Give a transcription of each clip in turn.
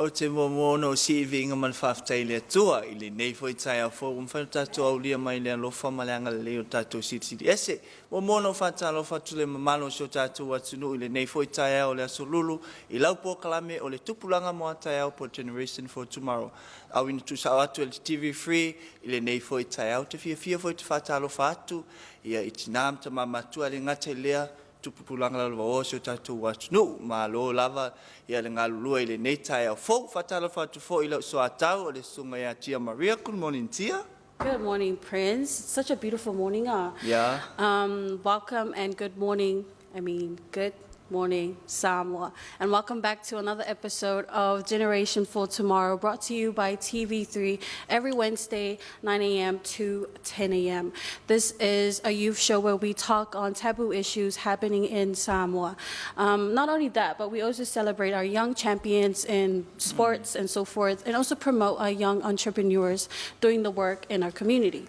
O te mono si vinga man whaftai lea tua I le nei fo I Taeao fo umwhanu tātou au lia mai le alofa ma le anga leo tātou siti ese. Mono whata alofa tu le mamalo so tātou atunu I le nei fo I Taeao le asolulu I laupo kalame o le tupulanga mo a Taeao po Generation for Tomorrow. Au ina tu sa atu le TV free I le nei fo I Taeao te fia fo I te whata alofa atu ia I tinam ta mamatua le ngate lea Tutpulaga la o so tātou atunu ma lo lava ia le ngalulua I le nei Taeao fo fatala fatu fo I le so atau o le sunga ia Tia Maria. Good morning, Tia. Good morning, Prince. It's such a beautiful morning. Yeah. Welcome and good morning. Good morning, Samoa. And welcome back to another episode of Generation for Tomorrow, brought to you by TV3 every Wednesday, 9 a.m. to 10 a.m. This is a youth show where we talk on taboo issues happening in Samoa. Not only that, but we also celebrate our young champions in sports and so forth, and also promote our young entrepreneurs doing the work in our community.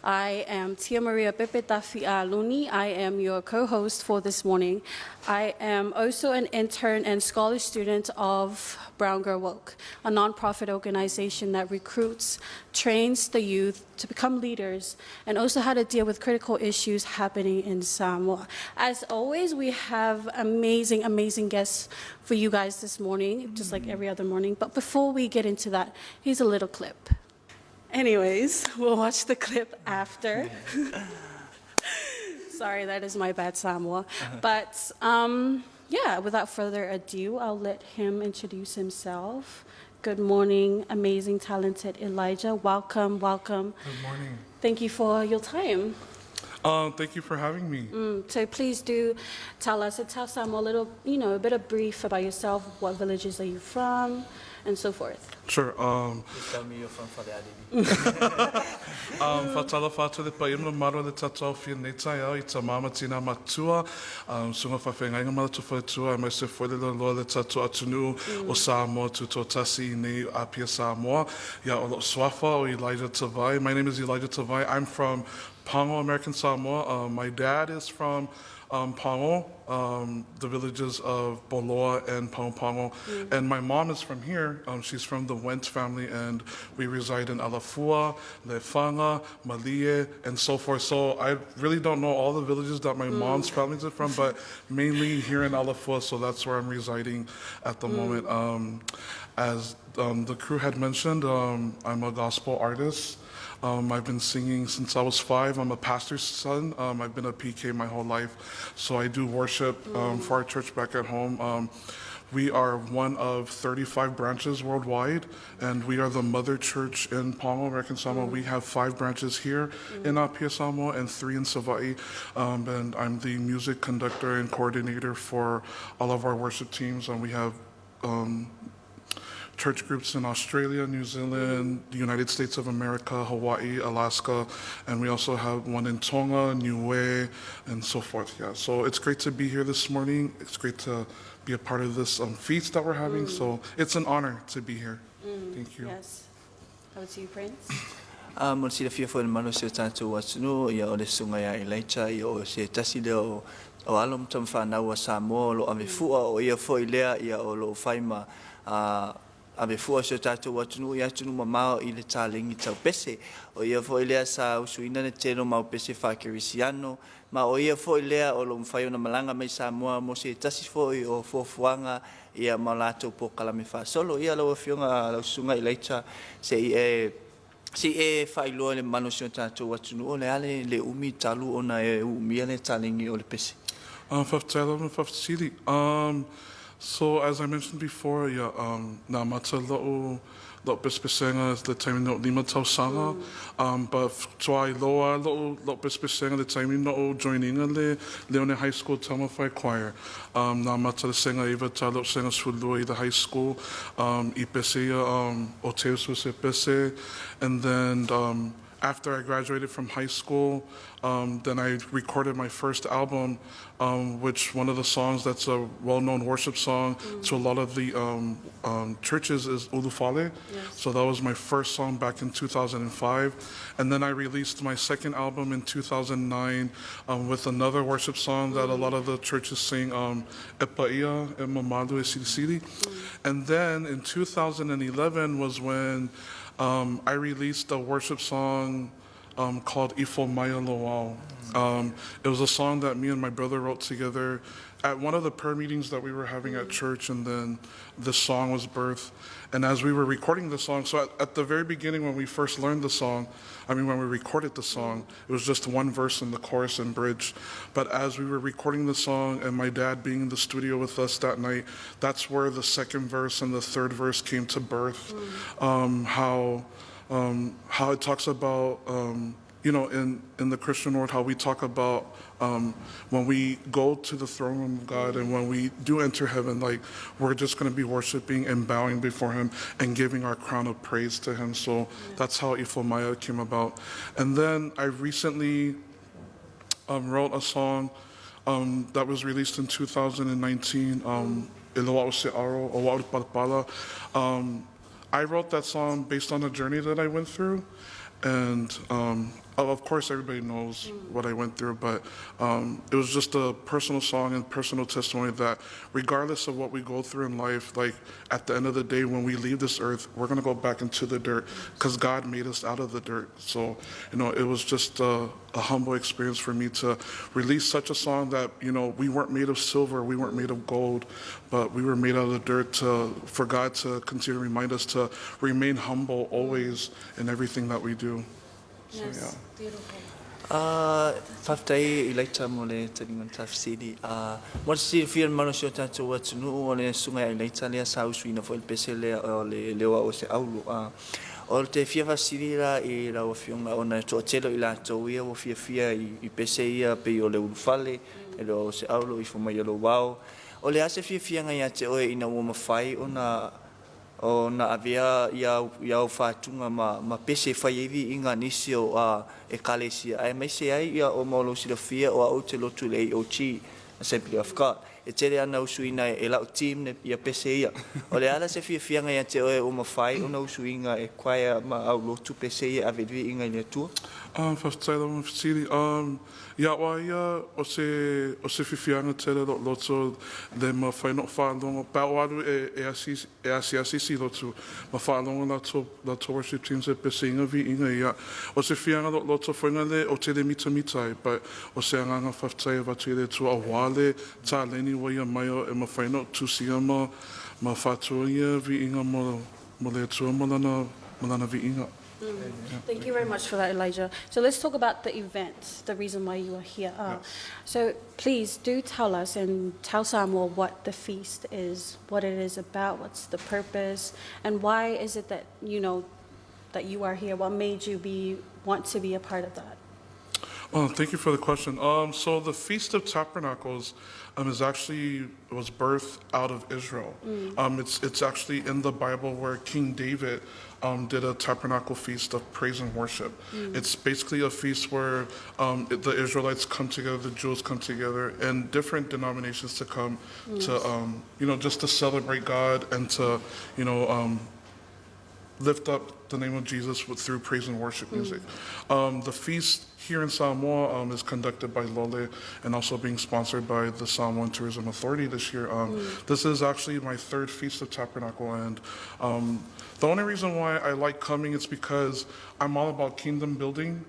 I am Tia Maria Pepe Tafi'a Luni. I am your co-host for this morning. I am also an intern and scholar student of Brown Girl Woke, a nonprofit organization that recruits, trains the youth to become leaders, and also how to deal with critical issues happening in Samoa. As always, we have amazing, amazing guests for you guys this morning, just like every other morning. But before we get into that, here's a little clip. Anyways, we'll watch the clip after. Sorry, that is my bad Samoa. But yeah, without further ado, I'll let him introduce himself. Good morning, amazing, talented Elijah. Welcome, welcome. Good morning. Thank you for your time. Thank you for having me. So please do tell Samoa a little, a bit of brief about yourself. What villages are you from, and so forth. Sure. Just tell me you're from Whaleadidi. Fatala fatu le paimno maro le tatau fia nei Taeao I ta mama tina matua. Sunga whawhengainga mara tu whaitua. Mai se whole le loa le tatau atunu o Samoa tu tō tasi nei Apia Samoa. Ia o swafa o Elijah TAVAI. My name is Elijah TAVAI. I'm from Pango, American Samoa. My dad is from Pango, the villages of Boloa and Pango. And my mom is from here. She's from the Wentz family, and we reside in Alofa, Lefanga, Malie, and so forth. So I really don't know all the villages that my mom's families are from, but mainly here in Alofa, so that's where I'm residing at the moment. As the crew had mentioned, I'm a gospel artist. I've been singing since I was 5. I'm a pastor's son. I've been a PK my whole life. So I do worship for our church back at home. We are one of 35 branches worldwide, and we are the mother church in Pango, American Samoa. We have 5 branches here in Apia Samoa and 3 in TAVAI. And I'm the music conductor and coordinator for all of our worship teams. And we have church groups in Australia, New Zealand, the United States of America, Hawaii, Alaska, and we also have one in Tonga, Niue, and so forth. Yeah, so it's great to be here this morning. It's great to be a part of this feast that we're having. So it's an honor to be here. Thank you. Yes. Over to you, Prince. Mo si le fia fo le mano se tātou atunu ia o le sunga ia Elijah ia o se tasi leo o alom tam whanau a Samoa lo ame fua o ia fo I lea ia o lo whaima ame fua so tātou atunu ia atunu mamao I le tālingi tau pese o ia fo I lea sa usuina ne tēno mau pese whakirisiano ma o ia fo I lea o lo mwhai o na malanga mai Samoa mo se tasi fo I o fuafuanga ia ma lātou po kalame whasolo ia lau whionga lau sunga I leita se I whailoa le mano so tātou atunu o le ale le umi talu o na umia le tālingi o le pese. So as I mentioned before, na mata lo'o pespesenga is the time no lima tau sanga. But try loa lo'o pespesenga the time no joining le Leone High School Tamawhai Choir. Na mata le senga iwa talo senga sulua I the high school. I peseia o teo se pese, and then after I graduated from high school, Then I recorded my first album, which one of the songs that's a well-known worship song to a lot of the churches is Ulufale. Yes. So that was my first song back in 2005. And then I released my second album in 2009 with another worship song that a lot of the churches sing, Epaia e Mamadu e Siri. And then in 2011 was when I released a worship song called Ifo Maya Loao. It was a song that me and my brother wrote together at one of the prayer meetings that we were having at church, and then the song was birthed. And as we were recording the song, so at the very beginning when we first learned the song, when we recorded the song, it was just one verse in the chorus and bridge. But as we were recording the song and my dad being in the studio with us that night, that's where the second verse and the third verse came to birth. How it talks about, in the Christian world, how we talk about when we go to the throne room of God and when we do enter heaven, like we're just going to be worshiping and bowing before Him and giving our crown of praise to Him. So that's how Ifo Maya came about. And then I recently wrote a song that was released in 2019, Eloa Se Aro, Owa Parpala. I wrote that song based on a journey that I went through, and of course everybody knows what I went through, but it was just a personal song and personal testimony that regardless of what we go through in life, like at the end of the day when we leave this earth, we're going to go back into the dirt because God made us out of the dirt. So, it was just a humble experience for me to release such a song that, we weren't made of silver, we weren't made of gold, but we were made out of the dirt for God to continue to remind us to remain humble always in everything that we do. So, Yes, beautiful. Whaftai I leita mo le taringa tafsiri. Mo si fian mano si o tātou atunu o le sunga I leita lea sa usuina fo il pese lea o le lewa o se aulu. O te fia fasiri la I la o fionga o na to telo I la tau ia o fia I pese ia pe o le ulufale e lo o se aulu I fo mai lo wao. O le ase fia ngai ate o ina o mawhai o na avea ia o whātunga ma pese whaiiwi I ngā nisi o e kalesia. Ai mai se ai ia o maulo sila fia o au te lotu le AOT, Assembly of God. E tere ana usuina e lau team ne ia pese ia. O le ala se fia ngai ate o mawhai o na usuinga e kwaia ma au lotu pese ia a vedui inga I tua. Whaftaila mo whitiri. Ia waia o se whiwhianga tere loto le ma whaino whaalonga. Pau aru e asi lotu. Ma whaalonga la to worship teams e pese inga vi inga ia. O se whianga loto whainga le o te le mitai. But o se anganga whaftaila watu le tu a wale ta leni wa ia maio e ma whaino tu sia ma whatua ia vi inga mo le tua malana vi inga. Thank you very much for that, Elijah. So let's talk about the event, the reason why you are here. So please do tell us and tell Samoa what the feast is, what it is about, what's the purpose, and why is it that that you are here? What made you want to be a part of that? Thank you for the question. So the Feast of Tabernacles was birthed out of Israel. It's actually in the Bible where King David did a tabernacle feast of praise and worship. It's basically a feast where the Israelites come together, the Jews come together, and different denominations to come to, just to celebrate God and to, lift up the name of Jesus through praise and worship music. The feast here in Samoa is conducted by Lole and also being sponsored by the Samoan Tourism Authority this year. This is actually my third Feast of Tabernacle, and the only reason why I like coming is because I'm all about kingdom building.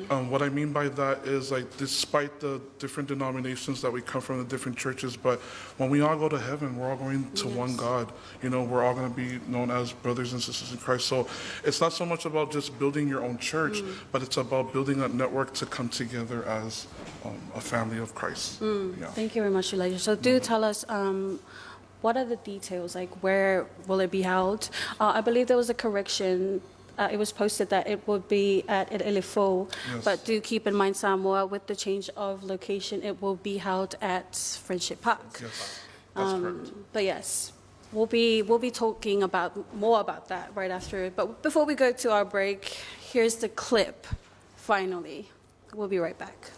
What I mean by that is, like, despite the different denominations that we come from, the different churches, but when we all go to heaven, we're all going to one God. We're all going to be known as brothers and sisters in Christ. So it's not so much about just building your own church, but it's about building a network to come together as a family of Christ. Thank you very much, Elijah. So do tell us, what are the details? Like, where will it be held? I believe there was a correction. It was posted that it would be at Alofa, but do keep in mind, Samoa, with the change of location, it will be held at Friendship Park. Yes, that's correct. But yes, we'll be talking more about that right after. But before we go to our break, here's the clip, finally. We'll be right back.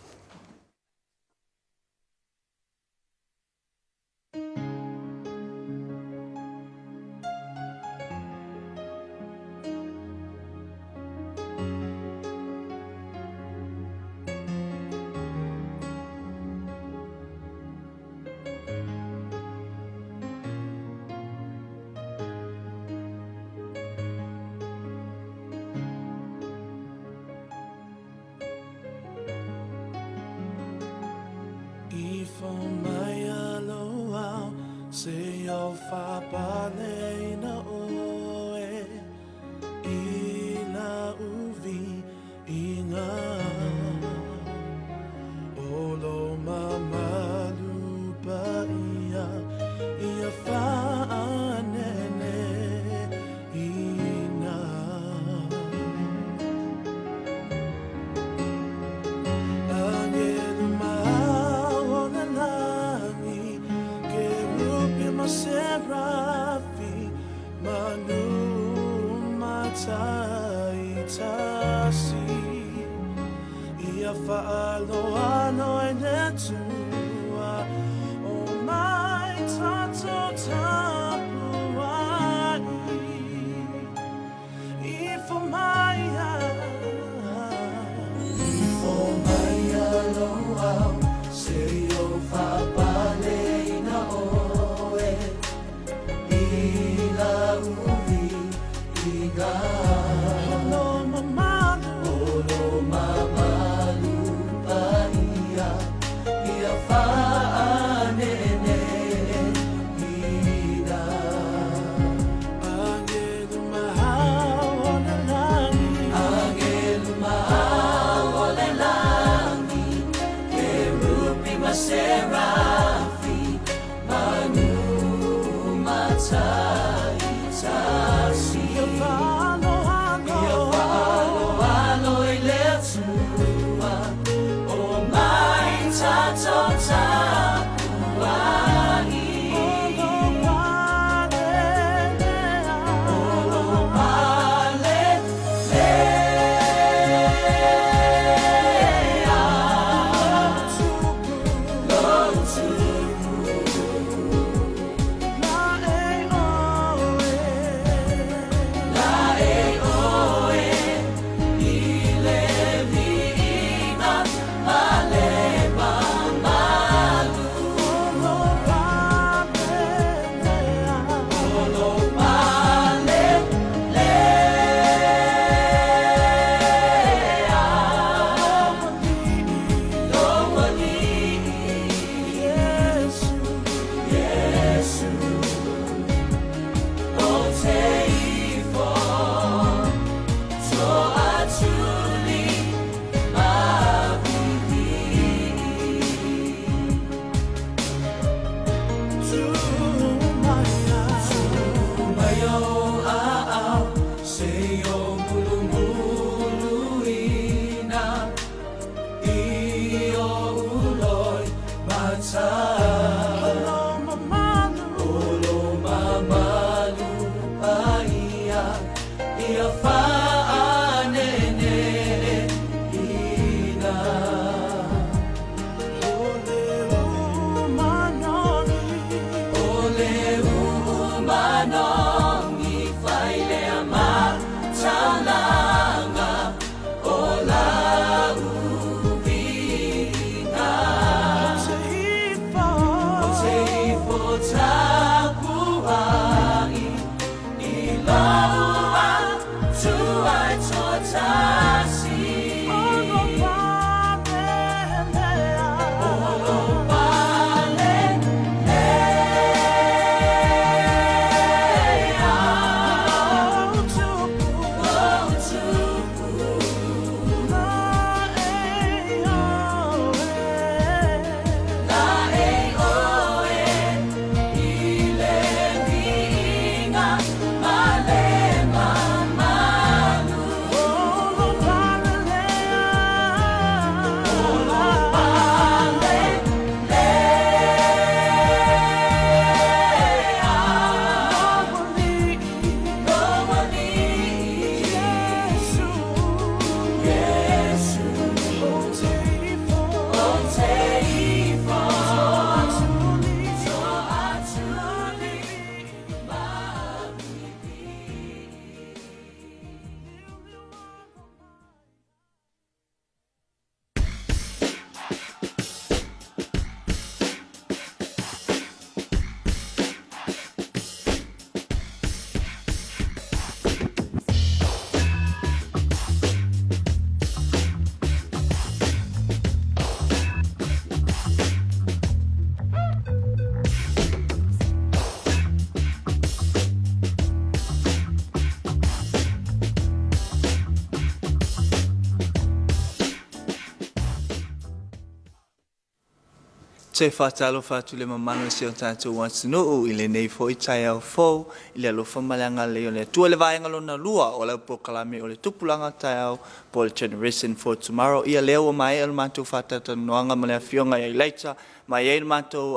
te whātalo whātu le mamano se o tātou watunuu i le nei fo I Taeao fōu i le alofa malanga leo le tua le vaenga lona lua o le pokalame o le Tutpulaga Taeao po le Generation for Tomorrow ia leo o mai al mātou whātata noanga ma le awhionga i leita mai e mātou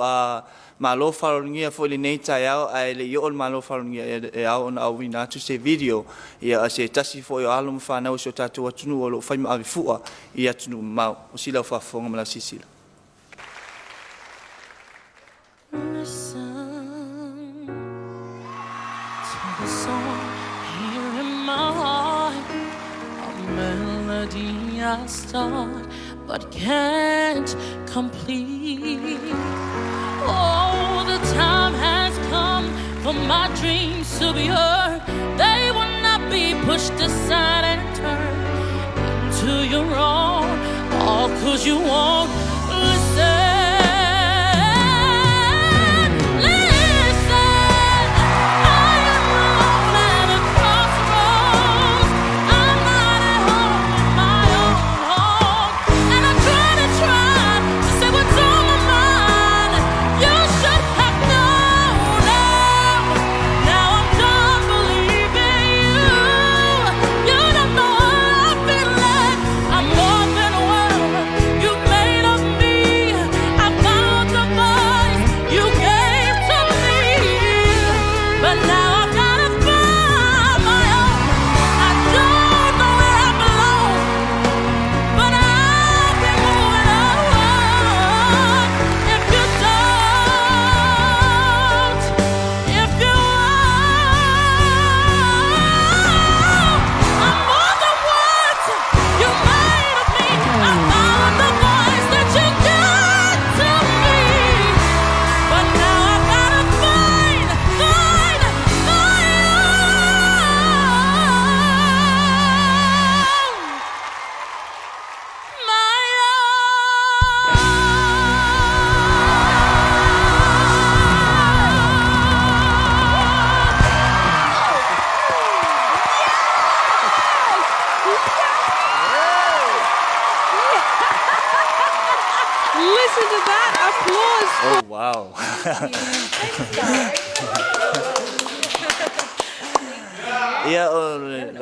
ma lo whalongia fo le nei Taeao ai le i o ma lo whalongia e au na au wina atu se video ia se tasi fo i o alum whanau se o tātou watunuu o lo whaima awi fua i atunu mau o sila o whafonga ma la sisila. Listen to the song here in my heart, a melody I start but can't complete. Oh, the time has come for my dreams to be heard. They will not be pushed aside and turned into your own, all 'cause you won't listen. Ia o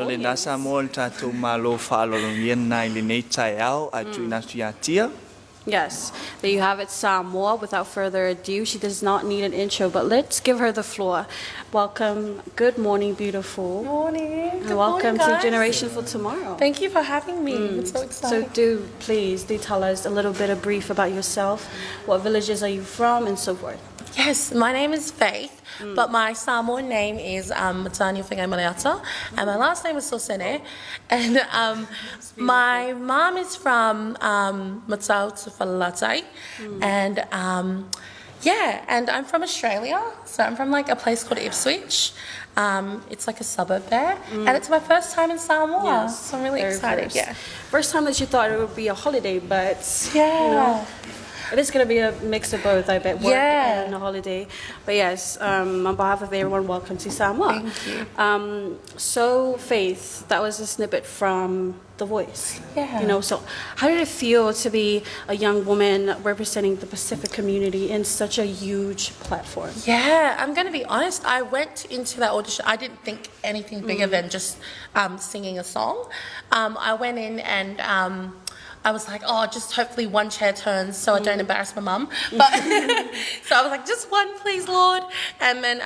le nasa mo le tātou malo whaalolongia nai le nei Taeao a tui nasu ia tia. Yes, there you have it, Samoa. Without further ado, she does not need an intro, but let's give her the floor. Welcome. Good morning, beautiful. Morning. And welcome to Generation for Tomorrow. Thank you for having me. It's so exciting. So please tell us a little bit of brief about yourself. What villages are you from and so forth? Yes, my name is Faith, but my Samoan name is Matani Whengai Maleata, and my last name is SOSENE. And my mom is from Matau Tufalatai, and and I'm from Australia, so I'm from like a place called Ipswich. It's like a suburb there, and it's my first time in Samoa, Yes, so I'm really excited. First time that you thought it would be a holiday, but Yeah. you know, it is going to be a mix of both, I bet, work Yeah. and a holiday. But yes, on behalf of everyone, welcome to Samoa. Thank you. So, Faith, that was a snippet from The Voice. Yeah. You know, so how did it feel to be a young woman representing the Pacific community in such a huge platform? Yeah, I'm going to be honest. I went into that audition. I didn't think anything bigger than just singing a song. I went in and I was like, oh, just hopefully one chair turns so I don't embarrass my mum. But so I was like, just one, please, Lord. And then,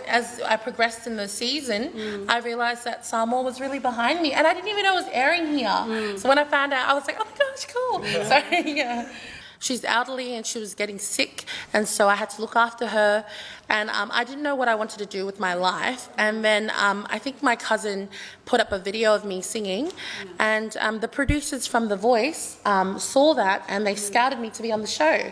as I progressed in the season, I realised that Samoa was really behind me, and I didn't even know it was airing here. So when I found out, I was like, oh my gosh, cool. Yeah. So yeah. She's elderly and she was getting sick, and so I had to look after her, and I didn't know what I wanted to do with my life. And then I think my cousin put up a video of me singing, and the producers from The Voice saw that, and they scouted me to be on the show.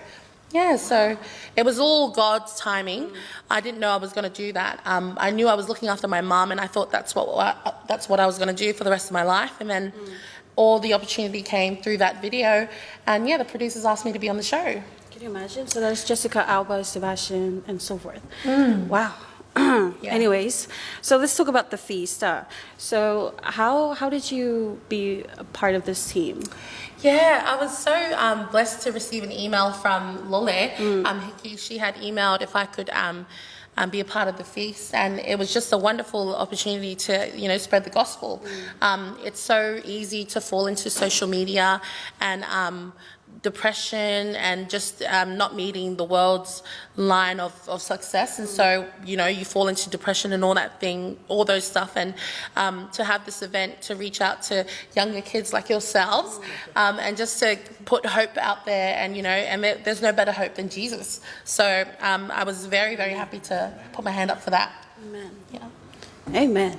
Yeah, so it was all God's timing. I didn't know I was going to do that. I knew I was looking after my mum, and I thought that's what I was going to do for the rest of my life. And then all the opportunity came through that video, and the producers asked me to be on the show. Can you imagine? So that's Jessica, Alba, Sebastian, and so forth. Wow. Anyways, so let's talk about the feast. So how did you be a part of this team? Yeah, I was so blessed to receive an email from Lole. Hiki, she had emailed if I could be a part of the feast, and it was just a wonderful opportunity to spread the gospel. It's so easy to fall into social media and depression and just not meeting the world's line of success, and so you fall into depression and all those stuff, and to have this event to reach out to younger kids like yourselves, and just to put hope out there, and there's no better hope than Jesus. So I was very, very happy to put my hand up for that. Amen. Yeah. Amen.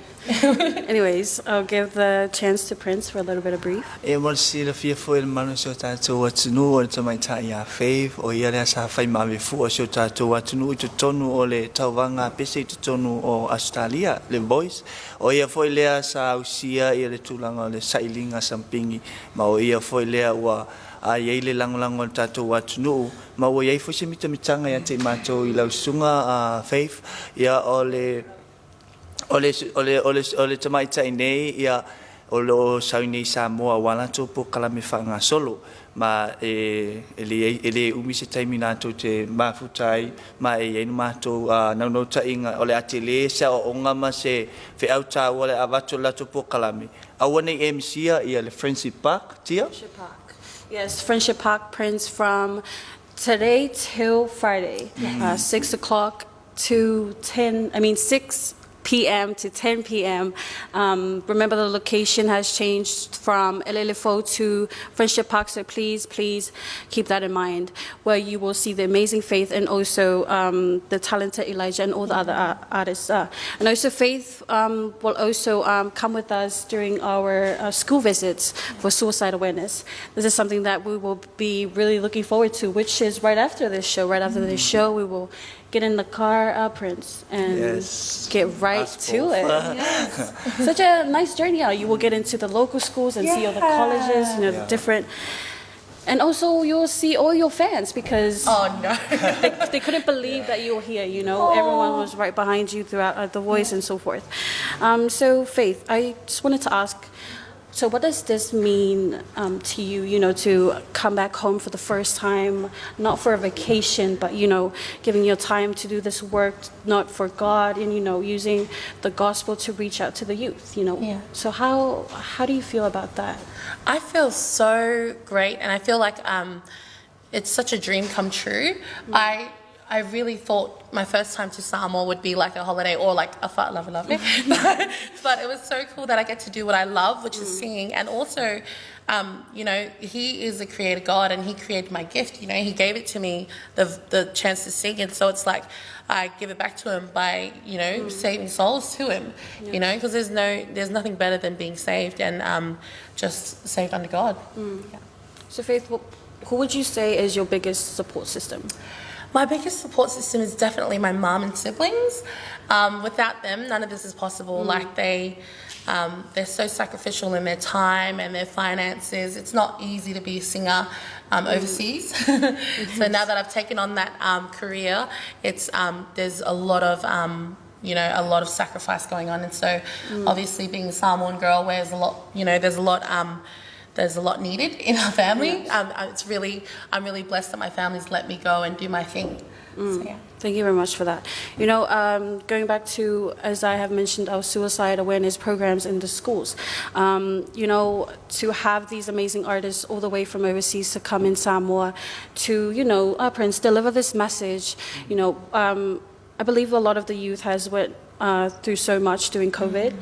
Anyways, I'll give the chance to Prince for a little bit of brief. E mo si le fia foi le mano so tātou atunu o le tamaita ia faith o ia le sa fai mami fu o so tātou atunu i tonu o le tauwanga pese i tonu o Australia le boys o ia foi lea sa usia i le tūlanga o le sailinga sampingi ma o ia foi lea ua a iei le langolango tātou atunu ma o iei foi se mitamitanga ia te mātou i lausunga a faith ia o le tamaita nei ia o lo sauni Samoa wala to po kala me fanga solo ma ele umi se taimi na to te mafutai ma e ma to na no ta inga o le atele sa o nga ma se fe auta o le avato la to po kala me a woni MC ia le Friendship Park tia Friendship Park. Yes, Friendship Park, Prince, from today till Friday, 6 o'clock to 6 p.m. to 10 p.m. Remember, the location has changed from Elelefo to Friendship Park, so please keep that in mind, where you will see the amazing Faith and also the talented Elijah and all the other artists. And also Faith will also come with us during our school visits for suicide awareness. This is something that we will be really looking forward to, which is right after this show. Right after this show, we will get in the car, Prince, and get right to it. Yes. Such a nice journey. You will get into the local schools and see all the colleges, the different. And also you'll see all your fans because they couldn't believe that you were here, Everyone was right behind you throughout The Voice and so forth. So Faith, I just wanted to ask, so what does this mean to you, to come back home for the first time, not for a vacation, but, giving your time to do this work, not for God, and, using the gospel to reach out to the youth, Yeah. So how do you feel about that? I feel so great, and I feel like it's such a dream come true. I really thought my first time to Samoa would be like a holiday or like a lovely. But it was so cool that I get to do what I love, which is singing. And also, he is a creator God, and he created my gift. He gave it to me, the chance to sing. And so it's like I give it back to him by, saving souls to him, because there's nothing better than being saved and just saved under God. Yeah. So Faith, who would you say is your biggest support system? My biggest support system is definitely my mom and siblings. Without them, none of this is possible. Like they're so sacrificial in their time and their finances. It's not easy to be a singer overseas. So now that I've taken on that career, it's there's a lot of a lot of sacrifice going on. And so obviously being a Samoan girl, where there's a lot needed in our family. I'm really blessed that my family's let me go and do my thing. So, yeah. Thank you very much for that. Going back to, as I have mentioned, our suicide awareness programs in the schools, to have these amazing artists all the way from overseas to come in Samoa to, Prince, deliver this message. I believe a lot of the youth has went through so much during COVID,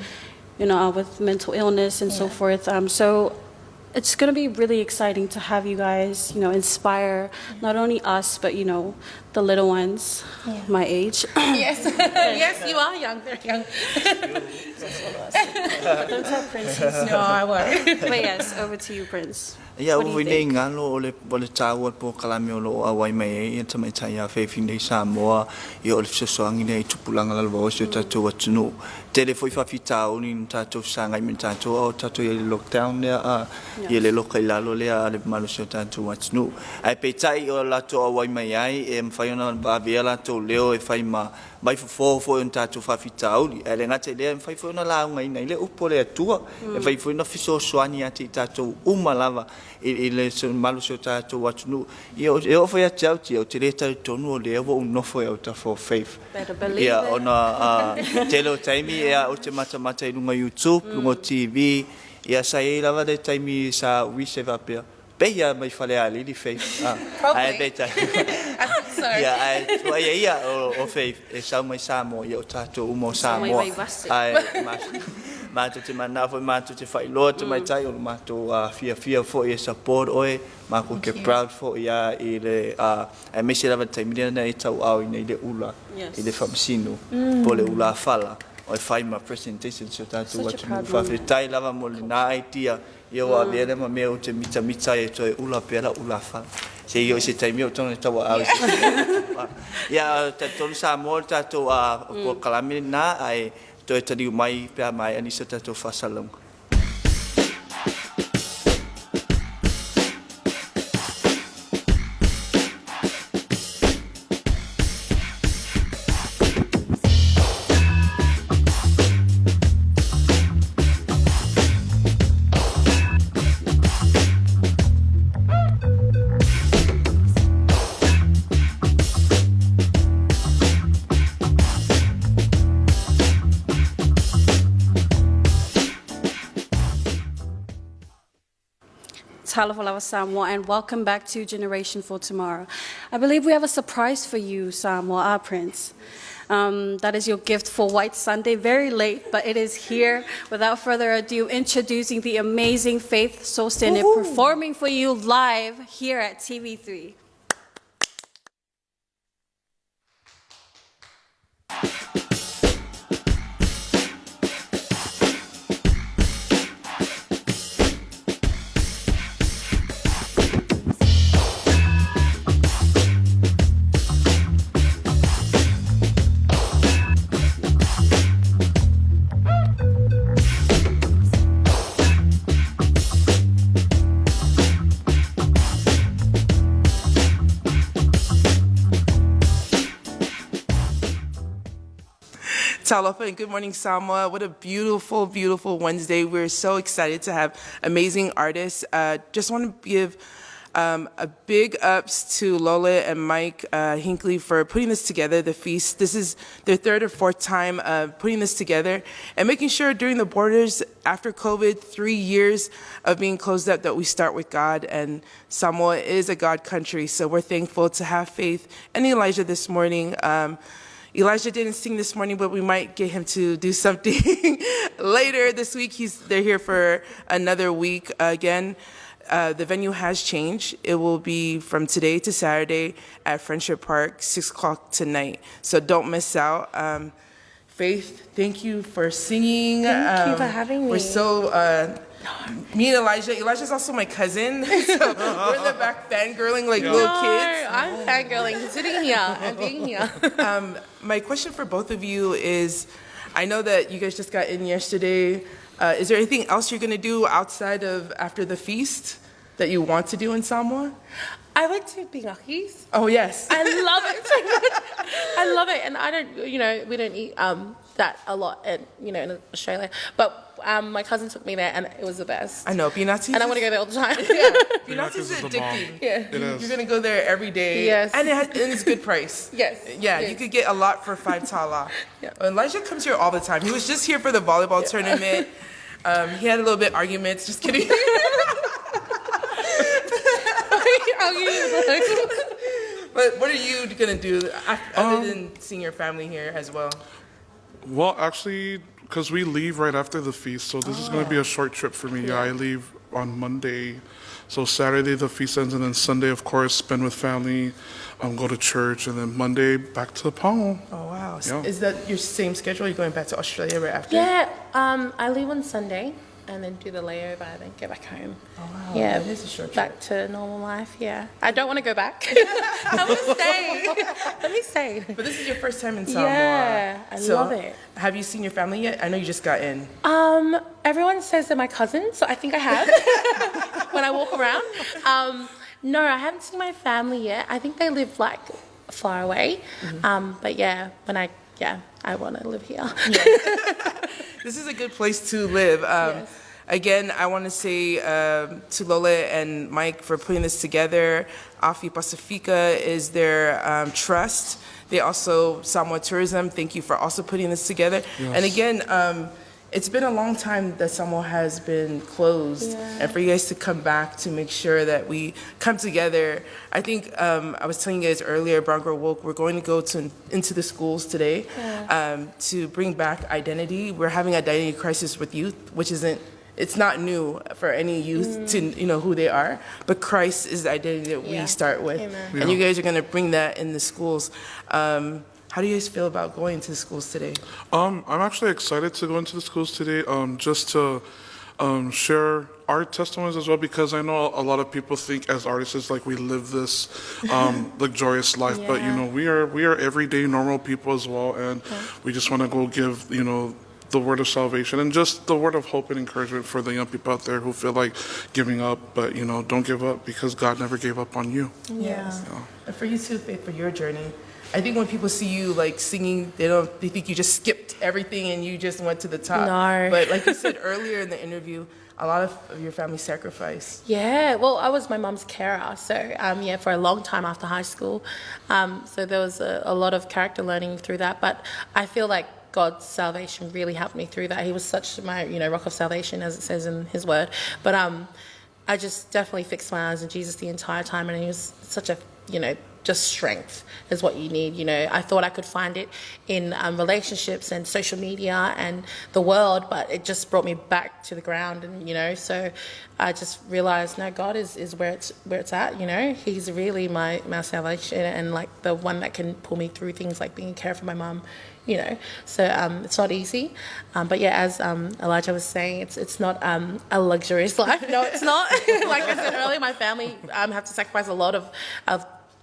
with mental illness and so forth. So it's going to be really exciting to have you guys, inspire not only us, but, the little ones, my age. Yes, yes, you are young, very young. Don't tell Prince. No, I won't. But yes, over to you, Prince. Ia What do o you nei think? ngalo o le tāua po kalame o lo awai mai e ia tamaitai a whewhi nei Samoa i o le fisosoangi nei Tutpulaga lalwa o se tātou atunu. Tele foi whawhitao ni tātou sangai min tātou o tātou i le lockdown lea i le loka i lalo lea le malusi o tātou atunu. Ai peitai o lato awai mai ai e mwhaiona bavea lato leo e whai mai fofo o tātou whawhitao li. E le ngate lea mwhai whaiona launga ina i le upo le atua e whai whaiona fisosoani ati tātou umalava i le malusi o tātou atunu. I o whai ati au ti o te le tau tonu o le ewa unofo e o ta for faith. Better believe Ia it. ona tele o taimi ea o te mata i lunga YouTube, lunga TV, ia sa e lava de taimi sa wise vapea. Peia mai whale a lili faith. Ai beta. I think so. Ia ai ia o faith e sau mai Samoa ia o tātou umo Samoa Samoa. mai wase. Ai mātou te mana foi mātou te whailoa te mai tai o mātou fia fo i e support oe mātou ke proud fo ia i le e mese lava taimina na e tau au i nei le ula i le whamasino po le ula fala o e whai ma presentation so tātou Such a watu proud whawhetai lava mo le nā ai tia i o a vele ma mea o te mita e to e ula pera ula fala se i o se taimia o tonu e tau au ia tātou Samoa tātou ko kalame nā ai to e tani mai pe mai ani sa tatou fasalonga. Talofa lava Samoa, and welcome back to Generation for Tomorrow. I believe we have a surprise for you, Samoa, our Prince. That is your gift for White Sunday, very late, but it is here. Without further ado, introducing the amazing Faith SOSENE performing for you live here at TV3. Alofa and good morning, Samoa. What a beautiful, beautiful Wednesday. We're so excited to have amazing artists. Just want to give a big ups to Lola and Mike Hinckley for putting this together, the feast. This is their third or fourth time putting this together and making sure during the borders after COVID, 3 years of being closed up, that we start with God. And Samoa is a God country, so we're thankful to have Faith and Elijah this morning. Elijah didn't sing this morning, but we might get him to do something later this week. They're here for another week. Again, the venue has changed. It will be from today to Saturday at Friendship Park, 6 o'clock tonight. So don't miss out. Faith, thank you for singing. Thank you for having me. We're so... me and Elijah's also my cousin, so we're in the back fangirling like little kids. I'm fangirling, sitting here and being here. My question for both of you is, I know that you guys just got in yesterday. Is there anything else you're going to do outside of after the feast that you want to do in Samoa? I went to Pingaki's. Oh, yes. I love it so much. I love it. And I don't, we don't eat that a lot in Australia. But my cousin took me there and it was the best. I know, Pinati's. And I want to go there all the time. Yeah, Pinati's is is the bomb. addicting. Yeah. It is. You're going to go there every day. Yes. And it's good price. Yes. Yeah, Yes. you could get a lot for 5 tala. Yeah. Elijah comes here all the time. He was just here for the volleyball tournament. He had a little bit arguments. Just kidding. But what are you going to do other than seeing your family here as well? Well, actually, because we leave right after the feast, so this is going to be a short trip for me. Yeah, I leave on Monday. So Saturday the feast ends, and then Sunday, of course, spend with family, go to church, and then Monday back to Pao. Oh, wow. Yeah. Is that your same schedule? Are you going back to Australia right after? Yeah, I leave on Sunday. and then do the layover and then get back home. Oh, wow. Yeah, That is a short back trip. to normal life. Yeah, I don't want to go back. I want to stay. Let me stay. But this is your first time in Samoa. Yeah, I love it. Have you seen your family yet? I know you just got in. Everyone says they're my cousins, so I think I have when I walk around. No, I haven't seen my family yet. I think they live like far away. But yeah, I want to live here. This is a good place to live. Yes. Again, I want to say to Lola and Mike for putting this together. Afi Pacifica is their trust. They also, Samoa Tourism, thank you for also putting this together. Yes. And again, it's been a long time that Samoa has been closed, and for you guys to come back to make sure that we come together. I think I was telling you guys earlier, Bronco Woke, we're going to go into the schools today to bring back identity. We're having identity crisis with youth, which it's not new for any youth to know who they are, but Christ is the identity that we start with. Amen. And you guys are going to bring that in the schools. How do you guys feel about going to the schools today? I'm actually excited to go into the schools today, just to share our testimonies as well, because I know a lot of people think as artists it's like we live this luxurious life, but you know we are everyday normal people as well, and we just want to go give the word of salvation and just the word of hope and encouragement for the young people out there who feel like giving up, but don't give up because God never gave up on you. Yes. And for you too, Faith, for your journey. I think when people see you like singing, they think you just skipped everything and you just went to the top. No. But like you said earlier in the interview, a lot of your family sacrificed. Yeah, well, I was my mum's carer, so for a long time after high school. So there was a lot of character learning through that, but I feel like God's salvation really helped me through that. He was such my, rock of salvation, as it says in His Word. But I just definitely fixed my eyes on Jesus the entire time, and He was such a, just strength is what you need. I thought I could find it in it's and social media and the world, but it just brought me back to the ground. And so I just realized, no, God is where it's at. He's really my salvation and like the one that can pull me through things like being care for my mum. So it's not easy, but yeah, as Elijah was saying, it's not a luxurious life. No, it's not. Like I said earlier, my family have to sacrifice a lot of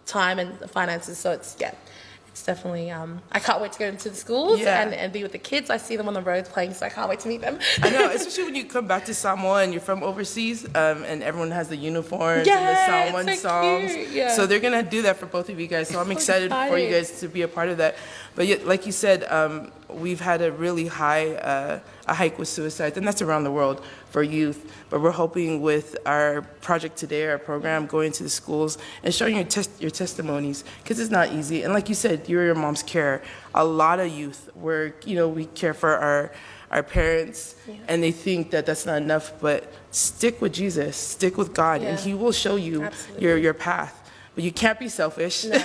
time and finances, so it's definitely I can't wait to go into the schools and be with the kids. I see them on the road playing, so I can't wait to meet them. I know, especially when you come back to Samoa and you're from overseas, and everyone has the uniforms and the Samoan songs. Cute. Yeah. So they're gonna do that for both of you guys. So I'm excited for you guys to be a part of that. But yet, like you said, we've had a really high a hike with suicides, and that's around the world for youth. But we're hoping with our project today, our program, going to the schools and showing your testimonies, because it's not easy. And like you said, you're your mom's care. A lot of youth, we care for our parents, and they think that that's not enough. But stick with Jesus, stick with God, and He will show you your path. But you can't be selfish. No.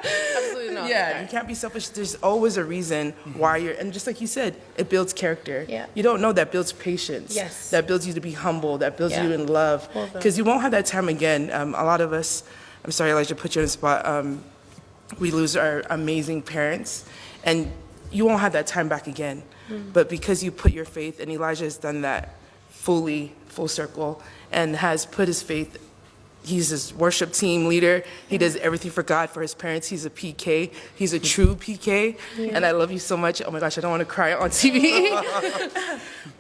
Absolutely not. Yeah, you can't be selfish. There's always a reason why and just like you said, it builds character. Yeah. You don't know, that builds patience. Yes. That builds you to be humble. That builds you in love. Because you won't have that time again. A lot of us, I'm sorry, Elijah, put you on the spot. We lose our amazing parents, and you won't have that time back again. But because you put your faith, and Elijah has done that full circle, and has put his faith. He's his worship team leader. He does everything for God, for his parents. He's a PK. He's a true PK. And I love you so much. Oh my gosh, I don't want to cry on TV.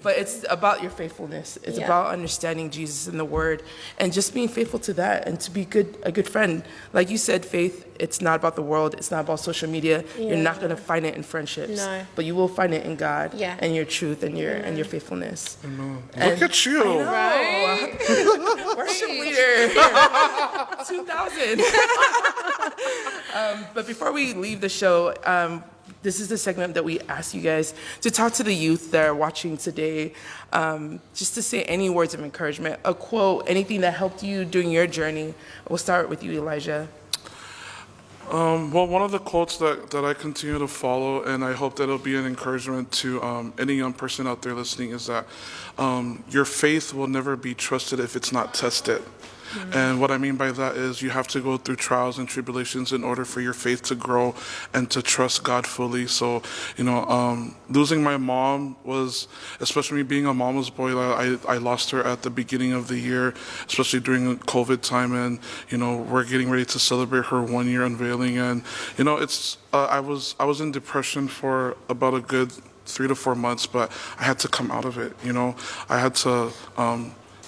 But it's about your faithfulness. It's about understanding Jesus and the Word, and just being faithful to that, and to be a good friend. Like you said, Faith, it's not about the world. It's not about social media. You're not going to find it in friendships. No. But you will find it in God and your truth and your faithfulness. Look at you. Right? Worship leader. 2000. But before we leave the show, this is the segment that we ask you guys to talk to the youth that are watching today, just to say any words of encouragement, a quote, anything that helped you during your journey. We'll start with you, Elijah. Well, one of the quotes that I continue to follow, and I hope that it'll be an encouragement to any young person out there listening, is that your faith will never be trusted if it's not tested. And what I mean by that is you have to go through trials and tribulations in order for your faith to grow and to trust God fully. So, losing my mom was, especially me being a mama's boy, I lost her at the beginning of the year, especially during COVID time. And, we're getting ready to celebrate her 1 year unveiling. And, I was in depression for about a good 3 to 4 months, but I had to come out of it. I had to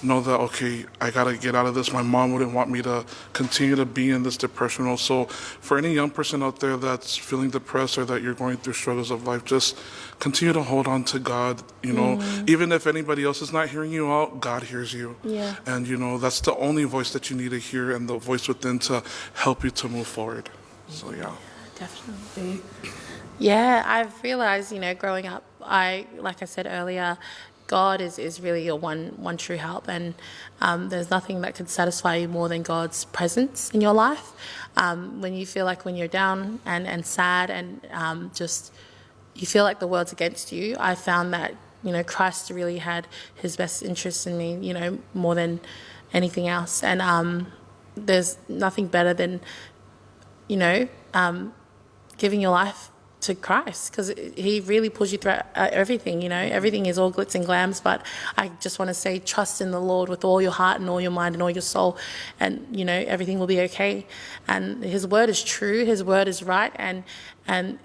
know that, okay, I got to get out of this. My mom wouldn't want me to continue to be in this depression. Also, for any young person out there that's feeling depressed or that you're going through struggles of life, just continue to hold on to God. Even if anybody else is not hearing you out, God hears you. Yeah. And, that's the only voice that you need to hear, and the voice within to help you to move forward. So, yeah. Definitely. Yeah, I've realized, growing up, like I said earlier, God is really your one true help, and there's nothing that can satisfy you more than God's presence in your life. When you feel like when you're down and sad and just you feel like the world's against you, I found that, Christ really had his best interests in me, more than anything else. And there's nothing better than, giving your life to Christ, because he really pulls you through everything. Everything is all glitz and glams, but I just want to say, trust in the Lord with all your heart and all your mind and all your soul, and everything will be okay. And his word is true, his word is right, and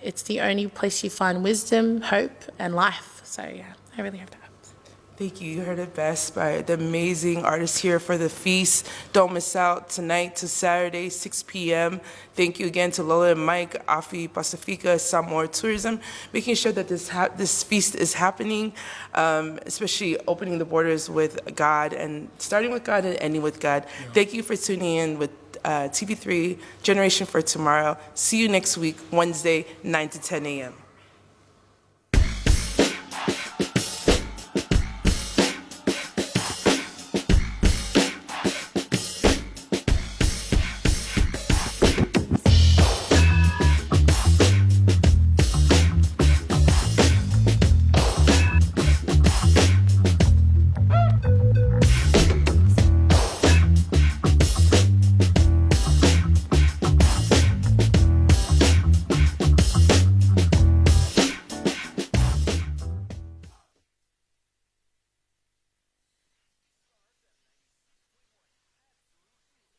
it's the only place you find wisdom, hope, and life. So yeah, I really hope that. Thank you. You heard it best by the amazing artists here for the feast. Don't miss out tonight to Saturday, 6 p.m. Thank you again to Lola and Mike, Afi Pacifica, Samoa Tourism, making sure that this feast is happening, especially opening the borders with God and starting with God and ending with God. Yeah. Thank you for tuning in with TV3 Generation for Tomorrow. See you next week, Wednesday, 9 to 10 a.m.